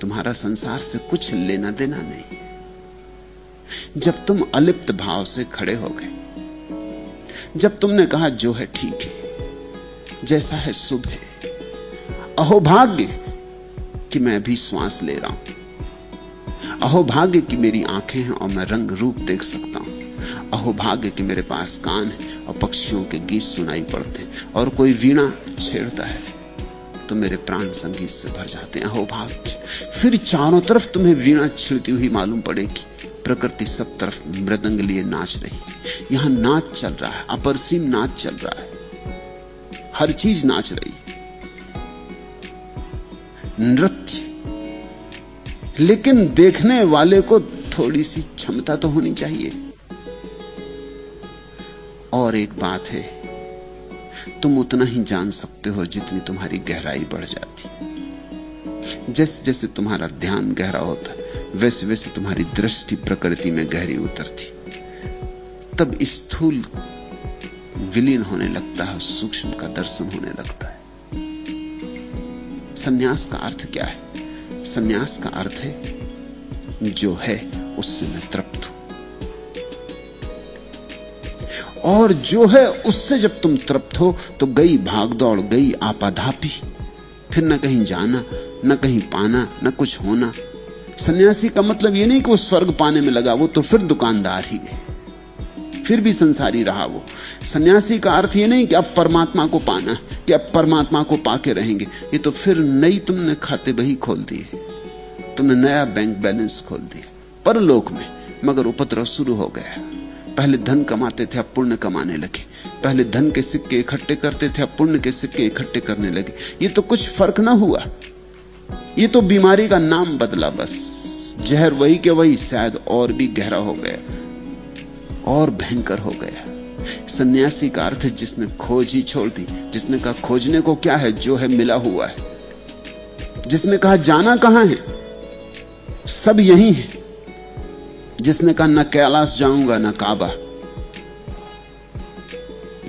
तुम्हारा संसार से कुछ लेना देना नहीं। जब तुम अलिप्त भाव से खड़े हो गए, जब तुमने कहा जो है ठीक है, जैसा है शुभ है, अहोभाग्य कि मैं भी श्वास ले रहा हूं, अहोभाग्य कि मेरी आंखें हैं और मैं रंग रूप देख सकता हूं, अहोभाग्य कि मेरे पास कान है और पक्षियों के गीत सुनाई पड़ते हैं, और कोई वीणा छेड़ता है तो मेरे प्राण संगीत से भर जाते हैं, अहोभाग्य। फिर चारों तरफ तुम्हें वीणा छिड़ती हुई मालूम पड़ेगी, प्रकृति सब तरफ मृदंग लिए नाच रही, यहां नाच चल रहा है, अपरसीम नाच चल रहा है, हर चीज नाच रही, नृत्य। लेकिन देखने वाले को थोड़ी सी क्षमता तो होनी चाहिए। और एक बात है, तुम उतना ही जान सकते हो जितनी तुम्हारी गहराई बढ़ जाती। जैसे जैसे तुम्हारा ध्यान गहरा होता वैसे वैसे तुम्हारी दृष्टि प्रकृति में गहरी उतरती, तब स्थूल विलीन होने लगता है, सूक्ष्म का दर्शन होने लगता है। सन्यास का अर्थ क्या है? सन्यास का अर्थ है जो है उससे मैं तृप्त हूं, और जो है उससे जब तुम तृप्त हो तो गई भागदौड़, गई आपाधापी, फिर न कहीं जाना, न कहीं पाना, न कुछ होना। सन्यासी का मतलब ये नहीं कि वो स्वर्ग पाने में लगा, वो तो फिर दुकानदार ही है, फिर भी संसारी रहा वो। सन्यासी का अर्थ ये नहीं कि अब परमात्मा को पाना, कि अब परमात्मा को पाके रहेंगे, ये तो फिर नई तुमने खाते बही खोल दिए, तुमने नया बैंक बैलेंस खोल दिया परलोक में, मगर उपद्रव शुरू हो गया। पहले धन कमाते थे, अब पुण्य कमाने लगे, पहले धन के सिक्के इकट्ठे करते थे, अब पुण्य के सिक्के इकट्ठे करने लगे। ये तो कुछ फर्क ना हुआ, ये तो बीमारी का नाम बदला बस, जहर वही के वही, शायद और भी गहरा हो गया और भयंकर हो गया। सन्यासी का अर्थ जिसने खोज ही छोड़ दी, जिसने कहा खोजने को क्या है, जो है मिला हुआ है, जिसने कहा जाना कहां है, सब यही है, जिसने कहा न कैलाश जाऊंगा न काबा,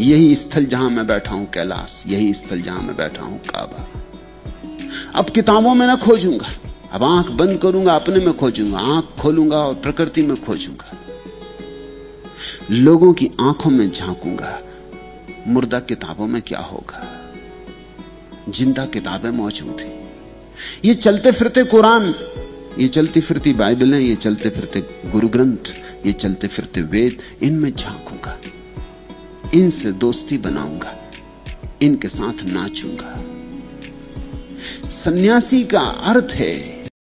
यही स्थल जहां मैं बैठा हूं कैलाश, यही स्थल जहां मैं बैठा हूं काबा। अब किताबों में ना खोजूंगा, अब आंख बंद करूंगा, अपने में खोजूंगा, आंख खोलूंगा और प्रकृति में खोजूंगा, लोगों की आंखों में झांकूंगा। मुर्दा किताबों में क्या होगा, जिंदा किताबें मौजूद हैं। ये चलते फिरते कुरान, ये चलती फिरती बाइबलें, ये चलते फिरते गुरु ग्रंथ, ये चलते फिरते वेद, इनमें झांकूंगा, इनसे दोस्ती बनाऊंगा, इनके साथ नाचूंगा। सन्यासी का अर्थ है